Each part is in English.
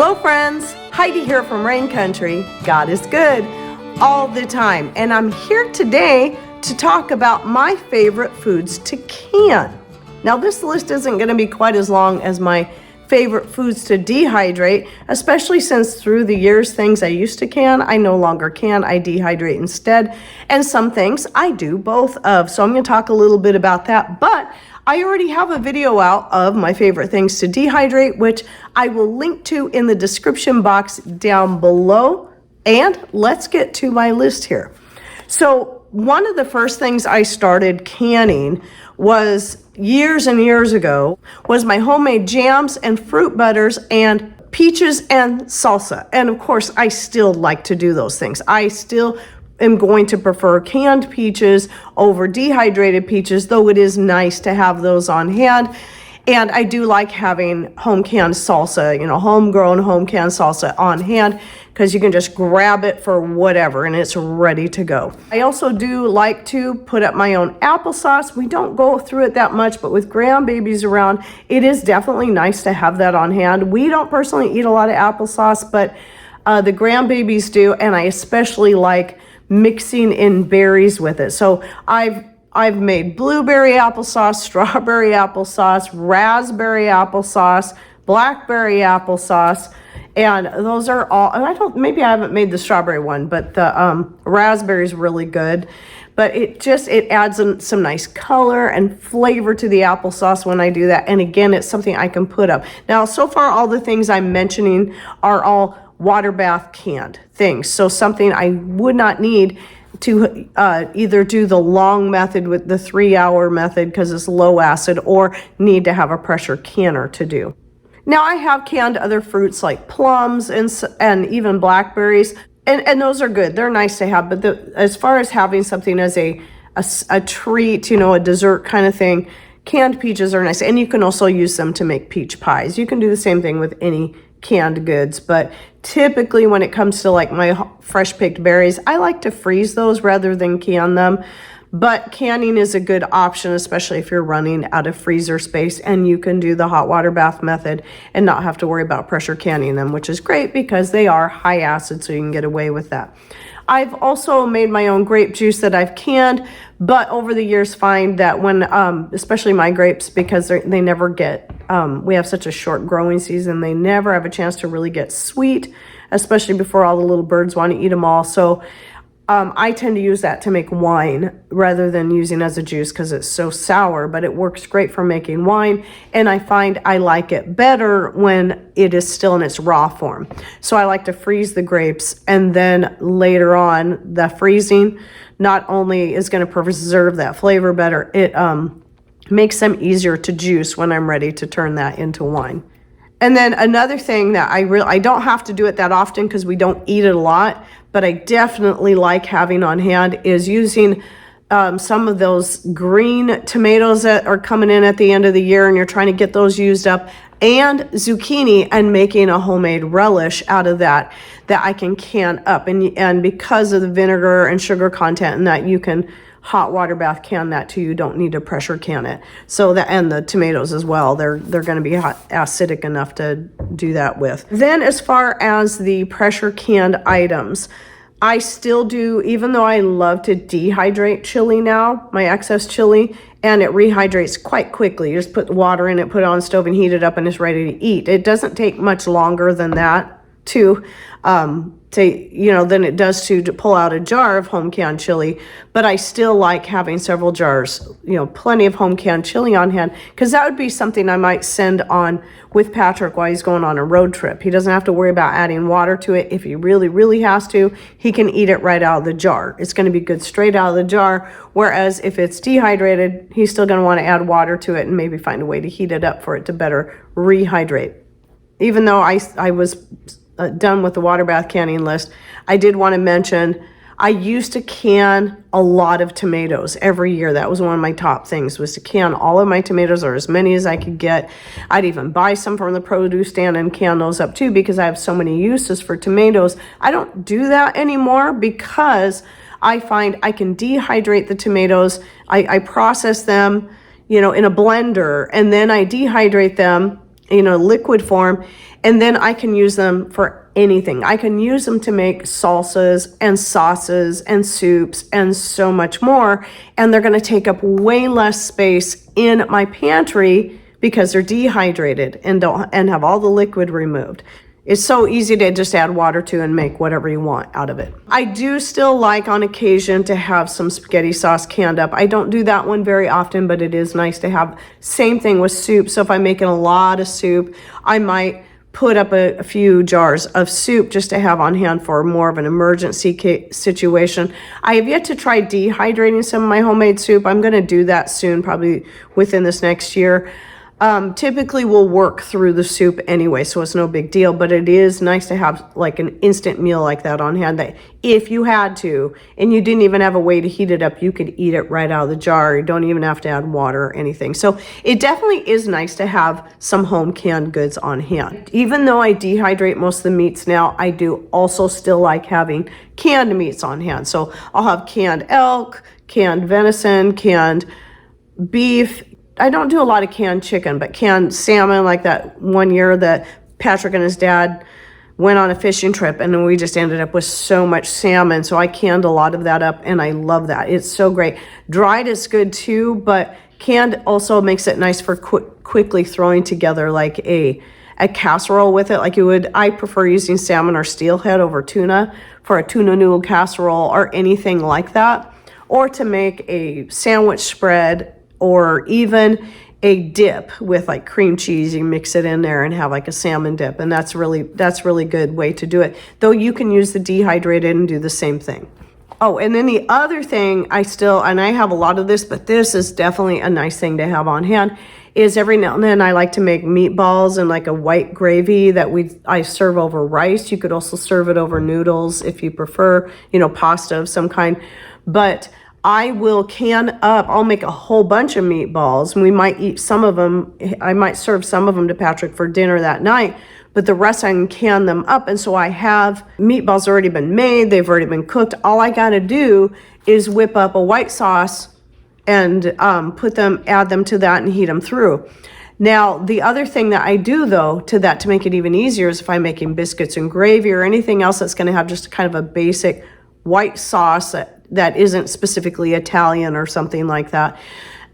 Hello friends, Heidi here from Rain Country. God is good all the time, and I'm here today to talk about my favorite foods to can. Now this list isn't going to be quite as long as my favorite foods to dehydrate, especially since through the years things I used to can, I no longer can, I dehydrate instead, and some things I do both of. So I'm going to talk a little bit about that, but I already have a video out of my favorite things to dehydrate, which I will link to in the description box down below. And let's get to my list here. So one of the first things I started canning was years and years ago was my homemade jams and fruit butters and peaches and salsa. And of course, I still like to do those things. I still am going to prefer canned peaches over dehydrated peaches, though it is nice to have those on hand. And I do like having home canned salsa, homegrown home canned salsa on hand, because you can just grab it for whatever and it's ready to go. I also do like to put up my own applesauce. We don't go through it that much, but with grandbabies around, it is definitely nice to have that on hand. We don't personally eat a lot of applesauce, but the grandbabies do, and I especially like mixing in berries with it. So I've made blueberry applesauce, strawberry applesauce, raspberry applesauce, blackberry applesauce, and those are all, maybe I haven't made the strawberry one, but the raspberry is really good. But it adds some nice color and flavor to the applesauce when I do that. And again, it's something I can put up. Now, so far, all the things I'm mentioning are all water bath canned things. So something I would not need to either do the long method with the 3-hour method because it's low acid, or need to have a pressure canner to do. Now I have canned other fruits like plums and even blackberries, and those are good. They're nice to have, but as far as having something as a treat, a dessert kind of thing, canned peaches are nice. And you can also use them to make peach pies. You can do the same thing with any canned goods, but typically when it comes to like my fresh picked berries, I like to freeze those rather than can them. But canning is a good option, especially if you're running out of freezer space, and you can do the hot water bath method and not have to worry about pressure canning them, which is great because they are high acid, so you can get away with that. I've also made my own grape juice that I've canned, but over the years find that when, especially my grapes, because they never get, we have such a short growing season, they never have a chance to really get sweet, especially before all the little birds want to eat them all. So I tend to use that to make wine rather than using as a juice because it's so sour, but it works great for making wine. And I find I like it better when it is still in its raw form. So I like to freeze the grapes, and then later on, the freezing not only is going to preserve that flavor better, it makes them easier to juice when I'm ready to turn that into wine. And then another thing that I don't have to do it that often because we don't eat it a lot, but I definitely like having on hand is using some of those green tomatoes that are coming in at the end of the year, and you're trying to get those used up, and zucchini, and making a homemade relish out of that I can can up. And because of the vinegar and sugar content and that, you can hot water bath can that too. You don't need to pressure can it. So that, and the tomatoes as well, they're going to be acidic enough to do that with. Then as far as the pressure canned items, I still do, even though I love to dehydrate chili now, my excess chili, and it rehydrates quite quickly. You just put the water in it, put it on the stove and heat it up, and it's ready to eat. It doesn't take much longer than that than it does to pull out a jar of home canned chili. But I still like having several jars, plenty of home canned chili on hand, because that would be something I might send on with Patrick while he's going on a road trip. He doesn't have to worry about adding water to it. If he really, really has to, he can eat it right out of the jar. It's going to be good straight out of the jar. Whereas if it's dehydrated, he's still going to want to add water to it and maybe find a way to heat it up for it to better rehydrate. Even though I was done with the water bath canning list, I did want to mention I used to can a lot of tomatoes every year. That was one of my top things, was to can all of my tomatoes, or as many as I could get. I'd even buy some from the produce stand and can those up too, because I have so many uses for tomatoes. I don't do that anymore because I find I can dehydrate the tomatoes. I process them, in a blender, and then I dehydrate them liquid form, and then I can use them for anything. I can use them to make salsas and sauces and soups and so much more, and they're going to take up way less space in my pantry because they're dehydrated and have all the liquid removed. It's so easy to just add water to and make whatever you want out of it. I do still like on occasion to have some spaghetti sauce canned up. I don't do that one very often, but it is nice to have. Same thing with soup. So if I'm making a lot of soup, I might put up a few jars of soup just to have on hand for more of an emergency situation. I have yet to try dehydrating some of my homemade soup. I'm going to do that soon, probably within this next year. Typically we'll work through the soup anyway, so it's no big deal, but it is nice to have like an instant meal like that on hand that if you had to, and you didn't even have a way to heat it up, you could eat it right out of the jar. You don't even have to add water or anything. So it definitely is nice to have some home canned goods on hand. Even though I dehydrate most of the meats now, I do also still like having canned meats on hand. So I'll have canned elk, canned venison, canned beef. I don't do a lot of canned chicken, but canned salmon, like that one year that Patrick and his dad went on a fishing trip, and then we just ended up with so much salmon. So I canned a lot of that up, and I love that. It's so great. Dried is good too, but canned also makes it nice for quickly throwing together like a casserole with it, like you would. I prefer using salmon or steelhead over tuna for a tuna noodle casserole or anything like that, or to make a sandwich spread, or even a dip with like cream cheese. You mix it in there and have like a salmon dip, and that's really good way to do it. Though you can use the dehydrated and do the same thing. Oh, and then the other thing I have a lot of this, but this is definitely a nice thing to have on hand, is every now and then I like to make meatballs and like a white gravy that I serve over rice. You could also serve it over noodles if you prefer, pasta of some kind. But I will can up, I'll make a whole bunch of meatballs, and we might eat some of them. I might serve some of them to Patrick for dinner that night, but the rest I can can them up. And so I have meatballs already been made, they've already been cooked. All I got to do is whip up a white sauce and add them to that and heat them through. Now, the other thing that I do though to make it even easier is if I'm making biscuits and gravy or anything else that's going to have just kind of a basic white sauce that isn't specifically Italian or something like that.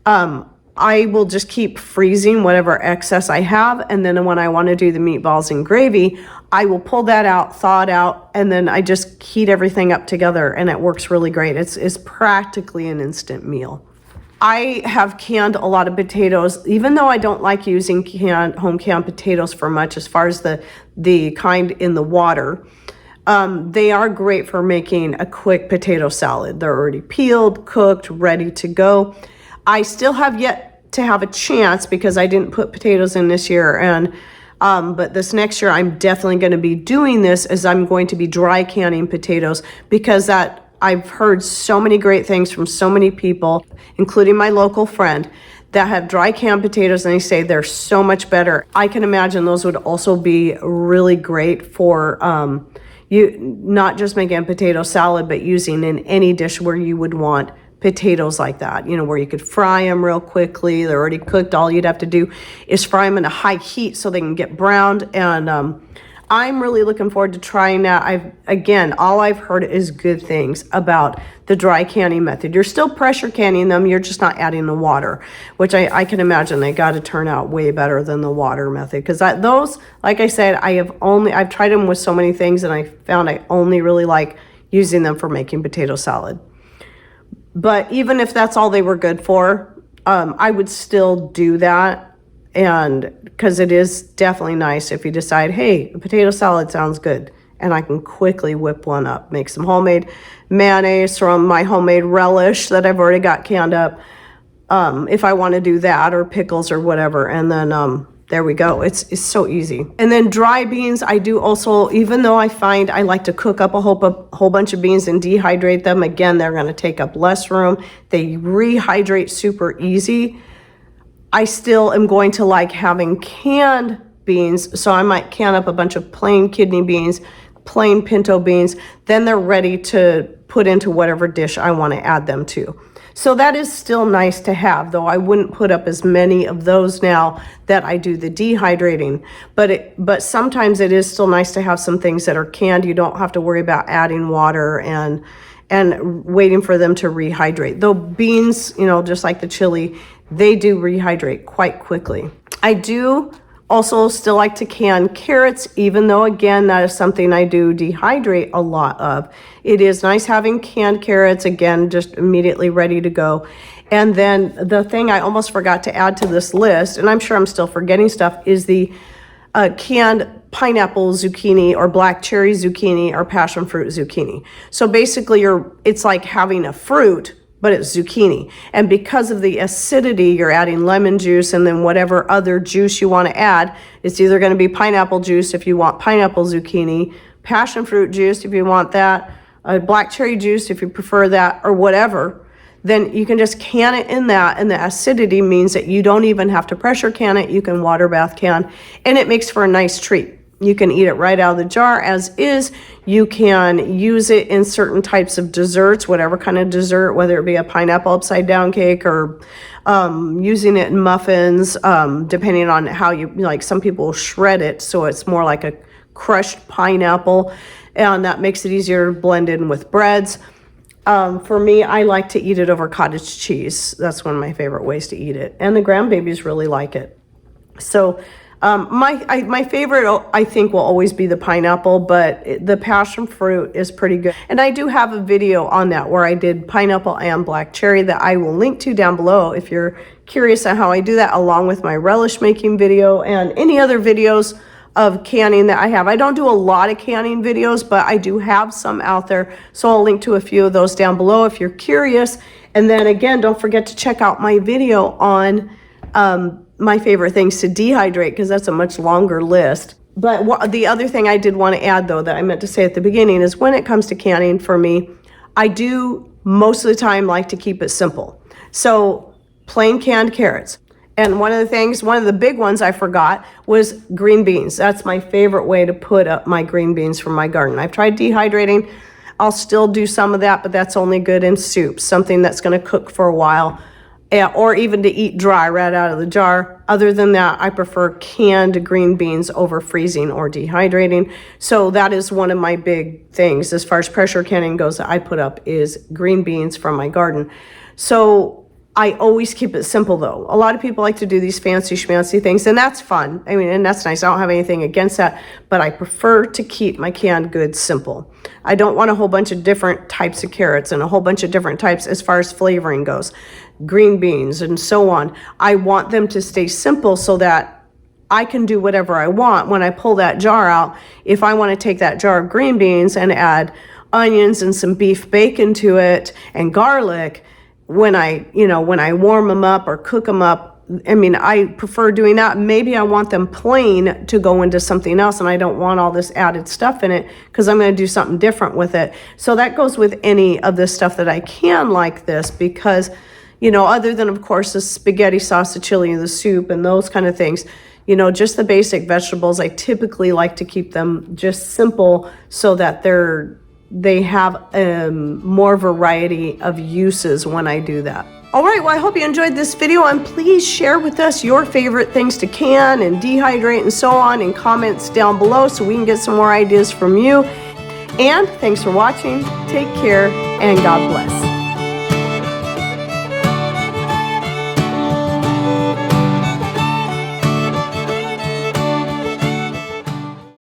I will just keep freezing whatever excess I have, and then when I want to do the meatballs and gravy, I will pull that out, thaw it out, and then I just heat everything up together, and it works really great. It's practically an instant meal. I have canned a lot of potatoes, even though I don't like using home canned potatoes for much as far as the kind in the water. They are great for making a quick potato salad. They're already peeled, cooked, ready to go. I still have yet to have a chance because I didn't put potatoes in this year, but this next year I'm definitely going to be doing this, as I'm going to be dry canning potatoes, because I've heard so many great things from so many people, including my local friend, that have dry canned potatoes, and they say they're so much better. I can imagine those would also be really great for you not just making a potato salad, but using in any dish where you would want potatoes like that, where you could fry them real quickly. They're already cooked. All you'd have to do is fry them in a high heat so they can get browned. And I'm really looking forward to trying that. All I've heard is good things about the dry canning method. You're still pressure canning them, you're just not adding the water, which I can imagine they got to turn out way better than the water method. Because those, like I said, I've tried them with so many things, and I found I only really like using them for making potato salad. But even if that's all they were good for, I would still do that. And because it is definitely nice if you decide, hey, a potato salad sounds good, and I can quickly whip one up, make some homemade mayonnaise from my homemade relish that I've already got canned up, if I want to do that, or pickles or whatever. And then there we go. It's so easy. And then dry beans, I do also, even though I find I like to cook up a whole bunch of beans and dehydrate them, again, they're going to take up less room. They rehydrate super easy. I still am going to like having canned beans, so I might can up a bunch of plain kidney beans, plain pinto beans, then they're ready to put into whatever dish I want to add them to. So that is still nice to have, though I wouldn't put up as many of those now that I do the dehydrating. But sometimes it is still nice to have some things that are canned. You don't have to worry about adding water and waiting for them to rehydrate. Though beans, you know, just like the chili, they do rehydrate quite quickly. I do also still like to can carrots, even though, again, that is something I do dehydrate a lot of. It is nice having canned carrots, again, just immediately ready to go. And then the thing I almost forgot to add to this list, and I'm sure I'm still forgetting stuff, is the canned pineapple zucchini or black cherry zucchini or passion fruit zucchini. So basically it's like having a fruit, but it's zucchini. And because of the acidity, you're adding lemon juice and then whatever other juice you want to add. It's either going to be pineapple juice if you want pineapple zucchini, passion fruit juice if you want that, black cherry juice if you prefer that, or whatever. Then you can just can it in that, and the acidity means that you don't even have to pressure can it. You can water bath can, and it makes for a nice treat. You can eat it right out of the jar as is. You can use it in certain types of desserts, whatever kind of dessert, whether it be a pineapple upside down cake or using it in muffins, depending on how you like. Some people shred it, so it's more like a crushed pineapple, and that makes it easier to blend in with breads. For me, I like to eat it over cottage cheese. That's one of my favorite ways to eat it, and the grandbabies really like it. So my favorite, I think, will always be the pineapple, but the passion fruit is pretty good. And I do have a video on that where I did pineapple and black cherry that I will link to down below if you're curious on how I do that, along with my relish making video and any other videos of canning that I have. I don't do a lot of canning videos, but I do have some out there. So I'll link to a few of those down below if you're curious. And then again, don't forget to check out my video on my favorite things to dehydrate, because that's a much longer list. But the other thing I did want to add, though, that I meant to say at the beginning is when it comes to canning for me, I do most of the time like to keep it simple. So plain canned carrots. And one of the big ones I forgot was green beans. That's my favorite way to put up my green beans from my garden. I've tried dehydrating. I'll still do some of that, but that's only good in soup, something that's going to cook for a while, or even to eat dry right out of the jar. Other than that, I prefer canned green beans over freezing or dehydrating. So that is one of my big things as far as pressure canning goes that I put up is green beans from my garden. So I always keep it simple, though. A lot of people like to do these fancy schmancy things, and that's fun. I mean, and that's nice. I don't have anything against that, but I prefer to keep my canned goods simple. I don't want a whole bunch of different types of carrots and a whole bunch of different types as far as flavoring goes, green beans and so on. I want them to stay simple so that I can do whatever I want when I pull that jar out. If I want to take that jar of green beans and add onions and some beef bacon to it and garlic, when I warm them up or cook them up, I mean, I prefer doing that. Maybe I want them plain to go into something else, and I don't want all this added stuff in it because I'm going to do something different with it. So that goes with any of the stuff that I can like this, because, other than, of course, the spaghetti sauce, the chili, the soup, and those kind of things, just the basic vegetables, I typically like to keep them just simple so that they have more variety of uses when I do that. All right, well, I hope you enjoyed this video, and please share with us your favorite things to can and dehydrate and so on in comments down below so we can get some more ideas from you. And thanks for watching. Take care, and God bless.